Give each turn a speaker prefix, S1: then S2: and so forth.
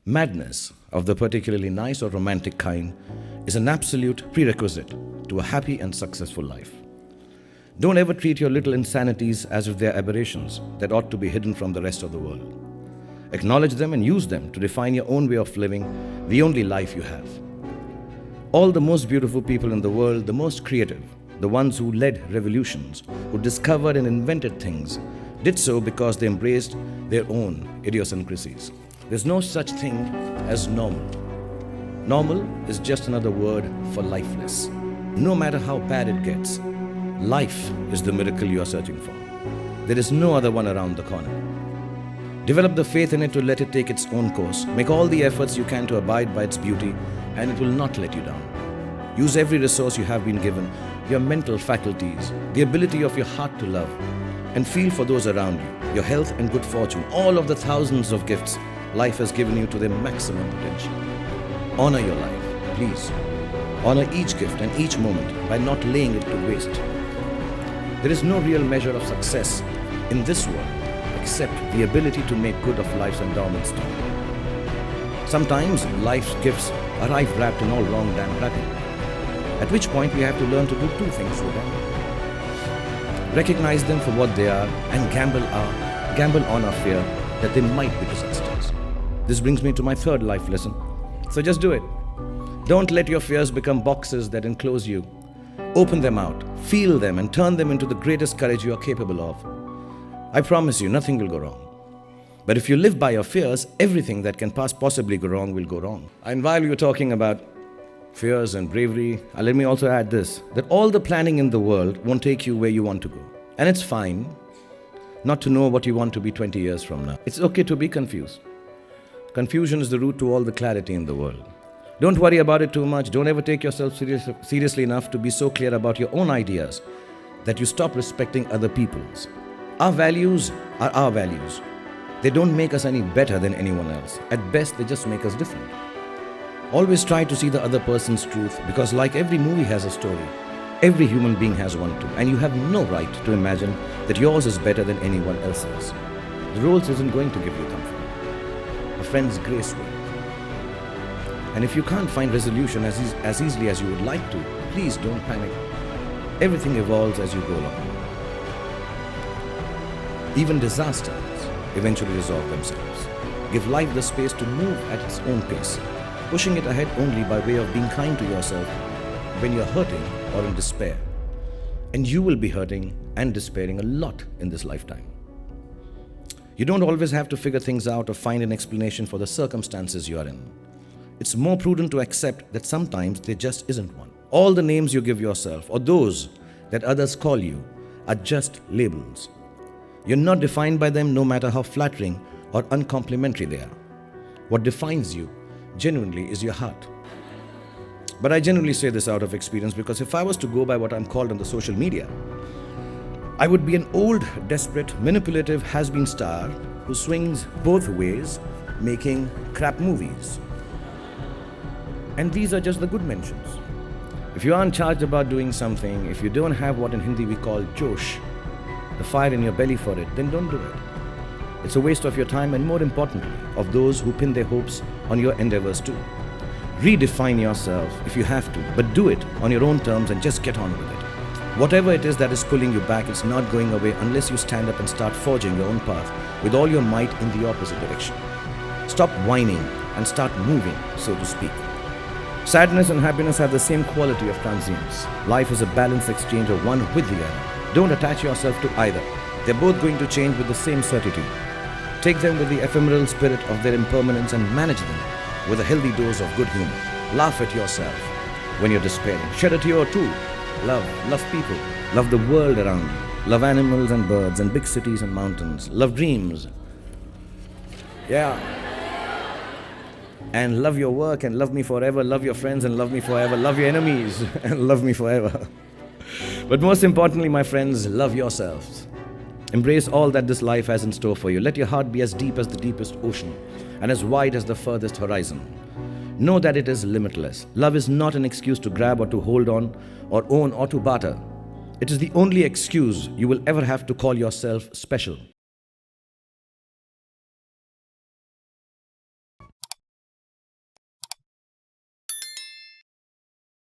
S1: Madness, of the particularly nice or romantic kind, is an absolute prerequisite to a happy and successful life. Don't ever treat your little insanities as if they're aberrations that ought to be hidden from the rest of the world. Acknowledge them and use them to define your own way of living, the only life you have. All the most beautiful people in the world, the most creative, the ones who led revolutions, who discovered and invented things, did so because they embraced their own idiosyncrasies. There's no such thing as normal. Normal is just another word for lifeless. No matter how bad it gets, life is the miracle you are searching for. There is no other one around the corner. Develop the faith in it to let it take its own course. Make all the efforts you can to abide by its beauty, and it will not let you down. Use every resource you have been given, your mental faculties, the ability of your heart to love, and feel for those around you, your health and good fortune, all of the thousands of gifts life has given you to their maximum potential. Honor your life, please. Honor each gift and each moment by not laying it to waste. There is no real measure of success in this world except the ability to make good of life's endowments too. Sometimes life's gifts arrive wrapped in all wrong damn wrapping, at which point we have to learn to do two things with them. Recognize them for what they are and gamble on our fear that they might be disasters. This brings me to my third life lesson. So just do it. Don't let your fears become boxes that enclose you. Open them out, feel them, and turn them into the greatest courage you are capable of. I promise you, nothing will go wrong. But if you live by your fears, everything that can possibly go wrong will go wrong. And while you're talking about fears and bravery, let me also add this, that all the planning in the world won't take you where you want to go. And it's fine not to know what you want to be 20 years from now. It's okay to be confused. Confusion is the root to all the clarity in the world. Don't worry about it too much. Don't ever take yourself seriously enough to be so clear about your own ideas that you stop respecting other people's. Our values are our values. They don't make us any better than anyone else. At best, they just make us different. Always try to see the other person's truth, because like every movie has a story, every human being has one too, and you have no right to imagine that yours is better than anyone else's. The rules isn't going to give you comfort. A friend's grace will. And if you can't find resolution as easily as you would like to, please don't panic. Everything evolves as you go along. Even disasters eventually resolve themselves. Give life the space to move at its own pace, pushing it ahead only by way of being kind to yourself when you're hurting or in despair. And you will be hurting and despairing a lot in this lifetime. You don't always have to figure things out or find an explanation for the circumstances you are in. It's more prudent to accept that sometimes there just isn't one. All the names you give yourself or those that others call you are just labels. You're not defined by them, no matter how flattering or uncomplimentary they are. What defines you genuinely is your heart. But I genuinely say this out of experience, because if I was to go by what I'm called on the social media, I would be an old, desperate, manipulative has-been star who swings both ways, making crap movies. And these are just the good mentions. If you aren't charged about doing something, if you don't have what in Hindi we call josh, the fire in your belly for it, then don't do it. It's a waste of your time and, more importantly, of those who pin their hopes on your endeavors too. Redefine yourself if you have to, but do it on your own terms and just get on with it. Whatever it is that is pulling you back, it's not going away unless you stand up and start forging your own path with all your might in the opposite direction. Stop whining and start moving, so to speak. Sadness and happiness have the same quality of transience. Life is a balanced exchange of one with the other. Don't attach yourself to either. They're both going to change with the same certitude. Take them with the ephemeral spirit of their impermanence and manage them with a healthy dose of good humor. Laugh at yourself when you're despairing. Shed a tear or two. Love people. Love the world around you. Love animals and birds and big cities and mountains. Love dreams. Yeah. And love your work and love me forever. Love your friends and love me forever. Love your enemies and love me forever. But most importantly, my friends, love yourselves. Embrace all that this life has in store for you. Let your heart be as deep as the deepest ocean and as wide as the furthest horizon. Know that it is limitless. Love is not an excuse to grab or to hold on or own or to barter. It is the only excuse you will ever have to call yourself special.